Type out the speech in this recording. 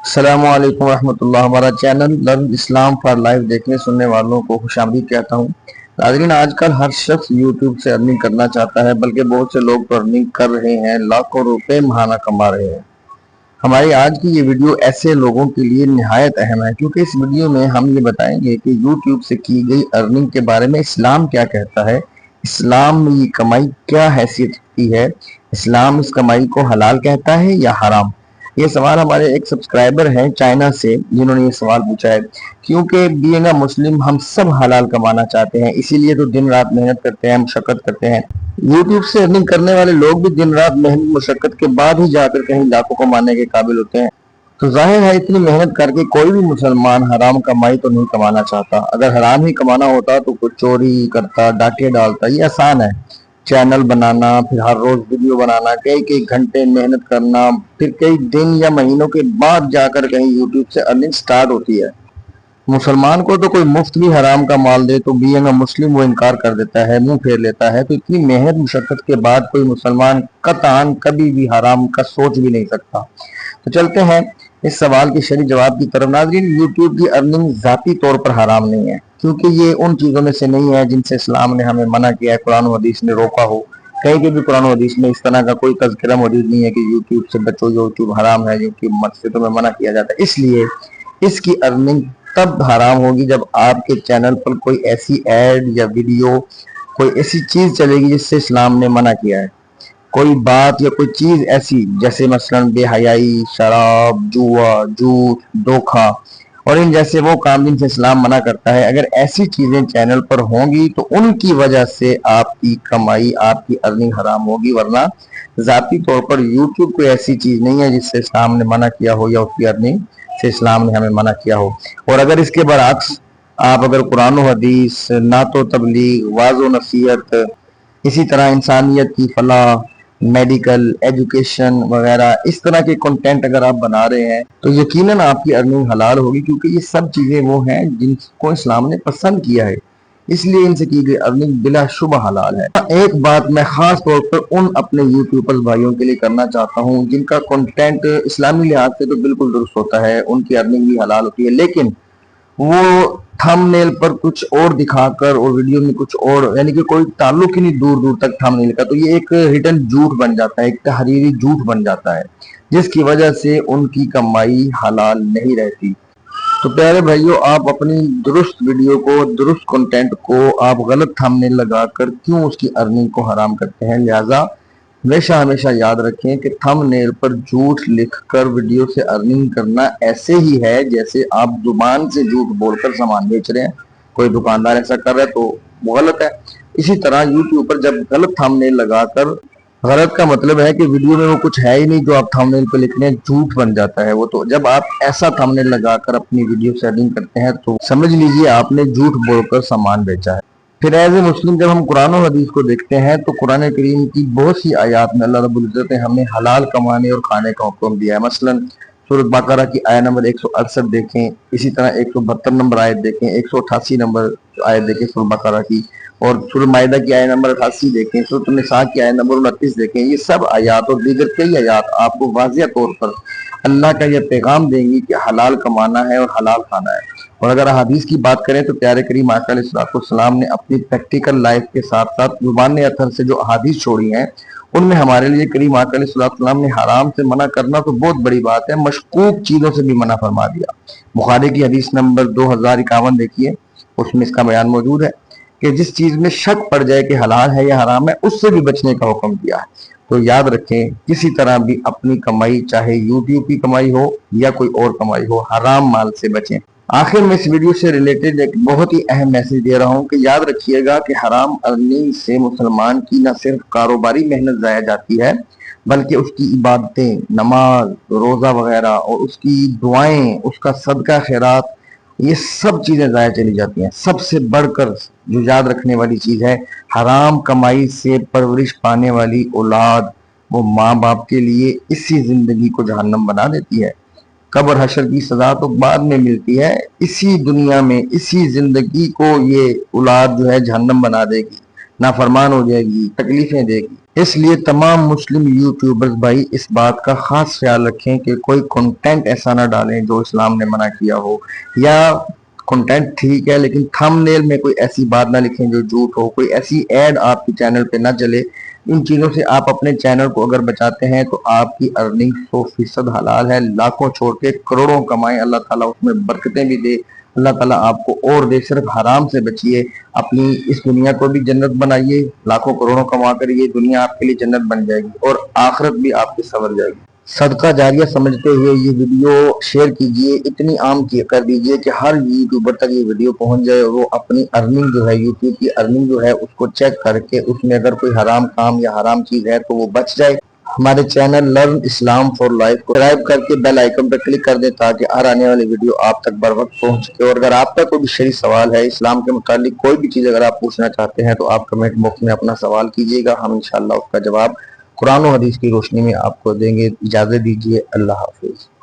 السلام علیکم ورحمۃ اللہ۔ ہمارا channel learn Islam for life دیکھنے سننے والوں کو خوش آمدید کہتا ہوں۔ ناظرین، آج کل ہر شخص یوٹیوب سے ارننگ کرنا چاہتا ہے، بلکہ بہت سے لوگ تو ارننگ کر رہے ہیں، لاکھوں روپے ماہانہ کما رہے ہیں۔ ہماری آج کی یہ ویڈیو ایسے لوگوں کے لیے نہایت اہم ہے، کیونکہ اس ویڈیو میں ہم یہ بتائیں گے کہ یوٹیوب سے کی گئی ارننگ کے بارے میں اسلام کیا کہتا ہے، اسلام میں یہ کمائی کیا حیثیت رکھتی ہے، اسلام اس کمائی کو حلال کہتا ہے یا حرام۔ یہ سوال ہمارے ایک سبسکرائبر ہیں چائنا سے، جنہوں نے یہ سوال پوچھا ہے۔ کیونکہ بینگ اے مسلم ہم سب حلال کمانا چاہتے ہیں، اسی لیے تو دن رات محنت کرتے ہیں، مشقت کرتے ہیں۔ یوٹیوب سے ارننگ کرنے والے لوگ بھی دن رات محنت مشقت کے بعد ہی جا کر کہیں لاکھوں کمانے کے قابل ہوتے ہیں۔ تو ظاہر ہے اتنی محنت کر کے کوئی بھی مسلمان حرام کمائی تو نہیں کمانا چاہتا۔ اگر حرام ہی کمانا ہوتا تو کوئی چوری کرتا، ڈاکے ڈالتا۔ یہ آسان ہے، چینل بنانا، پھر ہر روز ویڈیو بنانا، کئی گھنٹے محنت کرنا، پھر کئی دن یا مہینوں کے بعد جا کر کہیں یوٹیوب سے ارننگ سٹارٹ ہوتی ہے۔ مسلمان کو تو کوئی مفت بھی حرام کا مال دے تو بینگ اے مسلم وہ انکار کر دیتا ہے، منہ پھیر لیتا ہے۔ تو اتنی محنت مشقت کے بعد کوئی مسلمان قطعاً کبھی بھی حرام کا سوچ بھی نہیں سکتا۔ تو چلتے ہیں اس سوال کے شرعی جواب کی طرف۔ ناظرین، یوٹیوب کی ارننگ ذاتی طور پر حرام نہیں ہے، کیونکہ یہ ان چیزوں میں سے نہیں ہے جن سے اسلام نے ہمیں منع کیا ہے، قرآن و حدیث نے روکا ہو۔ کہیں کہ بھی قرآن و حدیث میں اس طرح کا کوئی تذکرہ موجود نہیں ہے کہ یوٹیوب سے بچو، یوٹیوب حرام ہے، یوٹیوب مت سے تمہیں منع کیا جاتا ہے۔ اس لیے اس کی ارننگ تب حرام ہوگی جب آپ کے چینل پر کوئی ایسی ایڈ یا ویڈیو، کوئی ایسی چیز چلے گی جس سے اسلام نے منع کیا ہے۔ کوئی بات یا کوئی چیز ایسی جیسے مثلا بے حیائی، شراب، جوا، جھوٹ، دھوکہ اور ان جیسے وہ کام جن سے اسلام منع کرتا ہے، اگر ایسی چیزیں چینل پر ہوں گی تو ان کی وجہ سے آپ کی کمائی، آپ کی ارننگ حرام ہوگی۔ ورنہ ذاتی طور پر یوٹیوب کوئی ایسی چیز نہیں ہے جس سے اسلام نے منع کیا ہو یا اس کی ارننگ سے اسلام نے ہمیں منع کیا ہو۔ اور اگر اس کے برعکس آپ اگر قرآن و حدیث، نعت و تبلیغ، واعظ و نصیحت، اسی طرح انسانیت کی فلاح، میڈیکل، ایجوکیشن وغیرہ اس طرح کے کنٹینٹ اگر آپ بنا رہے ہیں تو یقیناً آپ کی ارننگ حلال ہوگی، کیونکہ یہ سب چیزیں وہ ہیں جن کو اسلام نے پسند کیا ہے، اس لیے ان سے کی گئی ارننگ بلا شبہ حلال ہے۔ ایک بات میں خاص طور پر ان اپنے یوٹیوبرز بھائیوں کے لیے کرنا چاہتا ہوں جن کا کنٹینٹ اسلامی لحاظ سے تو بالکل درست ہوتا ہے، ان کی ارننگ بھی حلال ہوتی ہے، لیکن وہ تھم نیل پر کچھ اور دکھا کر اور ویڈیو میں کچھ اور، یعنی کہ کوئی تعلق ہی نہیں دور دور تک تھم نیل کا، تو یہ ایک ہڈن جھوٹ بن جاتا ہے، ایک تحریری جھوٹ بن جاتا ہے، جس کی وجہ سے ان کی کمائی حلال نہیں رہتی۔ تو پیارے بھائیوں، آپ اپنی درست ویڈیو کو، درست کنٹینٹ کو آپ غلط تھم نیل لگا کر کیوں اس کی ارننگ کو حرام کرتے ہیں؟ لہٰذا ہمیشہ یاد رکھیں کہ تھم نیل پر جھوٹ لکھ کر ویڈیو سے ارننگ کرنا ایسے ہی ہے جیسے آپ زبان سے جھوٹ بول کر سامان بیچ رہے ہیں۔ کوئی دکاندار ایسا کر رہا ہے تو وہ غلط ہے۔ اسی طرح یوٹیوب پر جب غلط تھم نیل لگا کر، غلط کا مطلب ہے کہ ویڈیو میں وہ کچھ ہے ہی نہیں جو آپ تھم نیل پہ لکھ رہے ہیں، جھوٹ بن جاتا ہے وہ۔ تو جب آپ ایسا تھم نیل لگا کر اپنی ویڈیو سے ارننگ کرتے ہیں تو سمجھ لیجئے آپ نے جھوٹ بول کر سامان بیچا ہے۔ پھر ایز اے مسلم جب ہم قرآن و حدیث کو دیکھتے ہیں تو قرآن کریم کی بہت سی آیات میں اللہ رب العزت نے ہمیں حلال کمانے اور کھانے کا حکم دیا ہے۔ مثلا سورۃ بقرہ کی آیت نمبر 168 دیکھیں، اسی طرح 172 نمبر آیت دیکھیں، 188 نمبر آیت دیکھیں سورۃ بقرہ کی، اور سورۃ مائدہ کی آیت نمبر 88 دیکھیں، سورۃ النساء کی آیت نمبر 29 دیکھیں۔ یہ سب آیات اور دیگر کئی آیات آپ کو واضح طور پر اللہ کا یہ پیغام دیں گی کہ حلال کمانا ہے اور حلال کھانا ہے۔ اور اگر احادیث کی بات کریں تو پیارے کریم آقا علیہ السلام نے اپنی پریکٹیکل لائف کے ساتھ ساتھ زبان اثر سے جو احادیث چھوڑی ہیں، ان میں ہمارے لیے کریم آقا علیہ السلام نے حرام سے منع کرنا تو بہت بڑی بات ہے، مشکوک چیزوں سے بھی منع فرما دیا۔ بخاری کی حدیث نمبر 2051 دیکھیے، اس میں اس کا بیان موجود ہے کہ جس چیز میں شک پڑ جائے کہ حلال ہے یا حرام ہے، اس سے بھی بچنے کا حکم دیا ہے۔ تو یاد رکھیں، کسی طرح بھی اپنی کمائی، چاہے یوٹیوب کی کمائی ہو یا کوئی اور کمائی ہو، حرام مال سے بچیں۔ آخر میں اس ویڈیو سے ریلیٹڈ ایک بہت ہی اہم میسج دے رہا ہوں کہ یاد رکھیے گا کہ حرام ارننگ سے مسلمان کی نہ صرف کاروباری محنت ضائع جاتی ہے، بلکہ اس کی عبادتیں، نماز، روزہ وغیرہ، اور اس کی دعائیں، اس کا صدقہ خیرات، یہ سب چیزیں ضائع چلی جاتی ہیں۔ سب سے بڑھ کر جو یاد رکھنے والی چیز ہے، حرام کمائی سے پرورش پانے والی اولاد وہ ماں باپ کے لیے اسی زندگی کو جہنم بنا دیتی ہے۔ قبر حشر کی سزا تو بعد میں ملتی ہے، اسی دنیا میں، اسی زندگی کو یہ اولاد جو ہے جہنم بنا دے گی۔ نافرمان ہو جائے گی، تکلیفیں دے گی۔ اس لیے تمام مسلم یوٹیوبرز بھائی اس بات کا خاص خیال رکھیں کہ کوئی کنٹینٹ ایسا نہ ڈالیں جو اسلام نے منع کیا ہو، یا کنٹینٹ ٹھیک ہے لیکن تھمبنیل میں کوئی ایسی بات نہ لکھیں جو جھوٹ ہو، کوئی ایسی ایڈ آپ کے چینل پہ نہ چلے۔ ان چیزوں سے آپ اپنے چینل کو اگر بچاتے ہیں تو آپ کی ارننگ 100% حلال ہے، لاکھوں چھوڑ کے کروڑوں کمائیں، اللہ تعالیٰ اس میں برکتیں بھی دے، اللہ تعالیٰ آپ کو اور دے۔ صرف حرام سے بچیے، اپنی اس دنیا کو بھی جنت بنائیے، لاکھوں کروڑوں کما کر یہ دنیا آپ کے لیے جنت بن جائے گی اور آخرت بھی آپ کی سنور جائے گی۔ صدقہ جاریہ سمجھتے ہوئے یہ ویڈیو شیئر کیجئے، اتنی عام کر دیجئے کہ ہر یوٹیوبر تک یہ ویڈیو پہنچ جائے اور وہ اپنی ارننگ جو ہے، یوٹیوب کی ارننگ جو ہے اس کو چیک کر کے اس میں اگر کوئی حرام کام یا حرام چیز ہے تو وہ بچ جائے۔ ہمارے channel learn Islam for life کو سبسکرائب کر کے بیل آئیکن پر کلک کر دیں تاکہ ہر آنے والی ویڈیو آپ تک بر وقت پہنچ سکے۔ اور اگر آپ کا کوئی بھی شرعی سوال ہے، اسلام کے متعلق کوئی بھی چیز اگر آپ پوچھنا چاہتے ہیں تو آپ کمنٹ باکس میں اپنا سوال کیجئے گا، ہم انشاءاللہ اس کا جواب قرآن و حدیث کی روشنی میں آپ کو دیں گے۔ اجازت دیجیے، اللہ حافظ۔